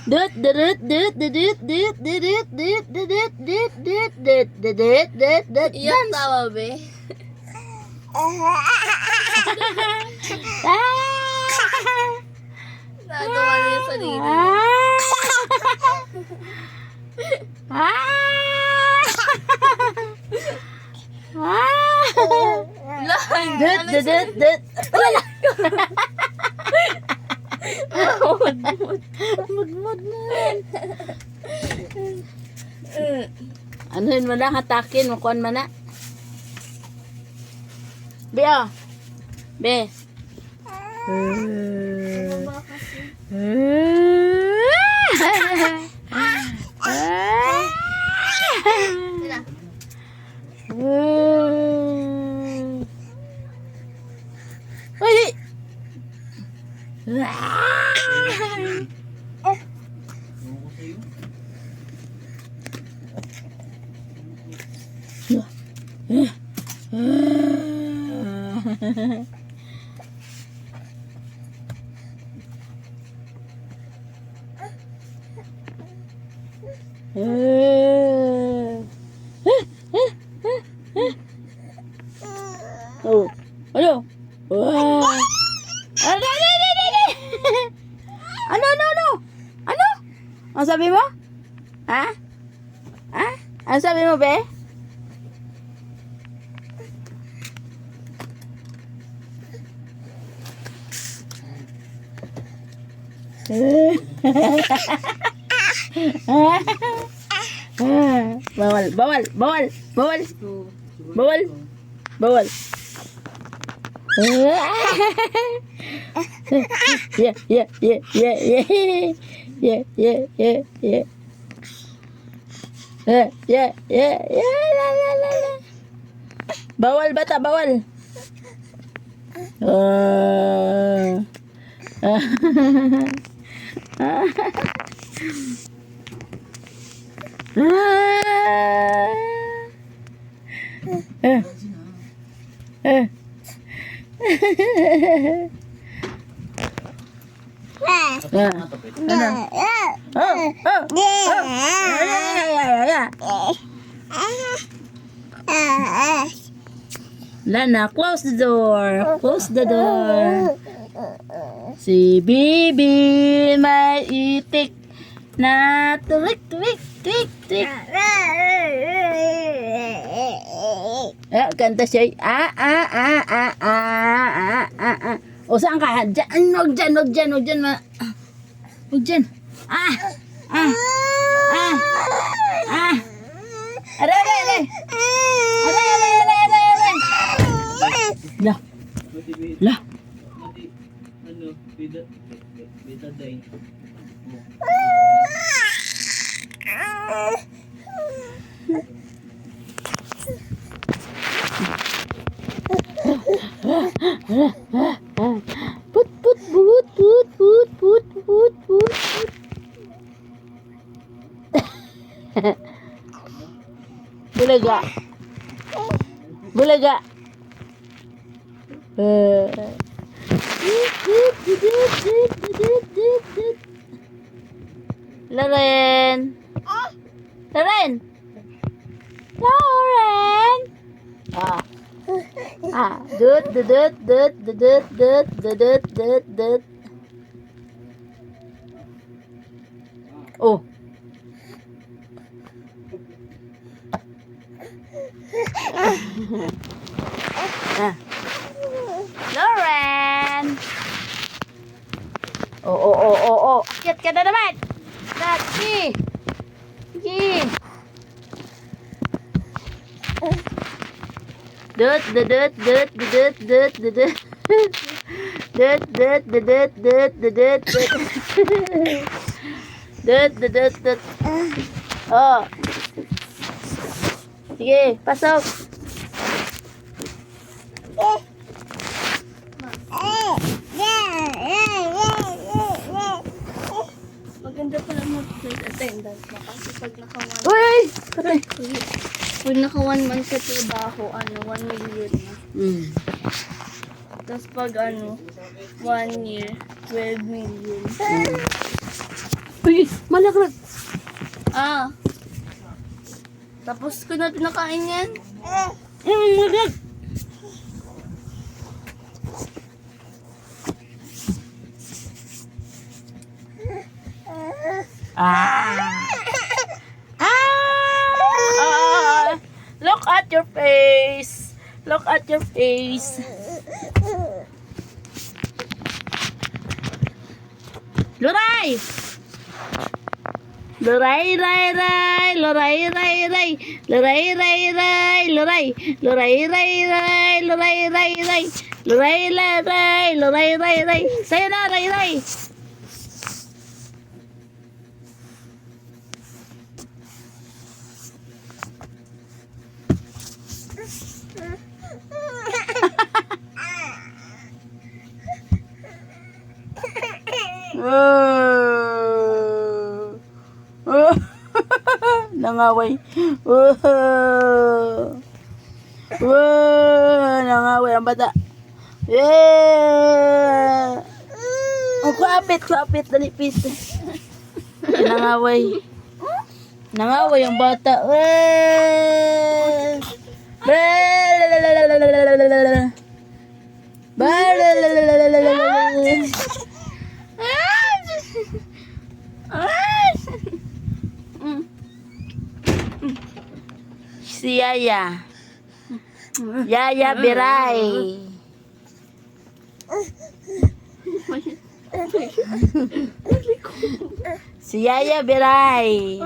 Dut dut dut dut dut dut dut dut dut dut dut dut dut dut. Iyak tawa, be. Nagawa niya sa sarili niya. Lahan. Dut dut dut dut. Mudmud na. Anuhin mo na, hatakin, makuhan mo na. Be, oh. Be. Uy! Oh, ano? Wow. Ano? Ano? Ang sabi mo? Ha? Ha? Ang sabi mo, be? Bawal. Yeah. Bawal bata, bawal. Lana, close the door. Close the door. Si Bibi may itik na tuwik. Kanta siya. O saan ka? Diyan. Huwag dyan. Aray. La. Ano, beta day. Put. Bulaga. Lauren. Dut. Oh. Lauren. Oh. Akyat ka na naman. Sige. Dut. Oh. Sige, pasok. Maganda pala mag-flight attendant mo kasi pag naka-1 Uy! pag naka-1 month sa trabaho, 1 million na. Tapos pag 1 year, 12 million. Uy, malakrag. Ah. Tapos ko na pinakain yan. Malakrag. Ah. Ah. Look at your face. Look at your face. Luray! Luray, ray, ray, luray, ray, ray, luray, ray, ray, luray, luray, ray, ray, luray, ray, ray, luray, ray, ray, luray, ray, ray, sa'yo na, ray, ray. Nangaway. Nangaway ang bata. Yeah. Oh, kuapit, dalipit. Nangaway. Nangaway ang bata. Si Yaya. Yaya Biray. Si Yaya Biray.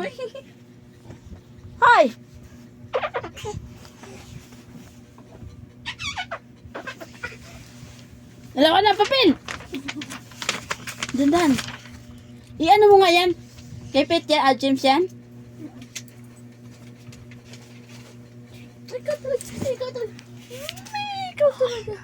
Hoy! Dala ko na papel. Dandan. I-ano mo nga yan? Kay Pet yan, James yan? Ikaw talaga.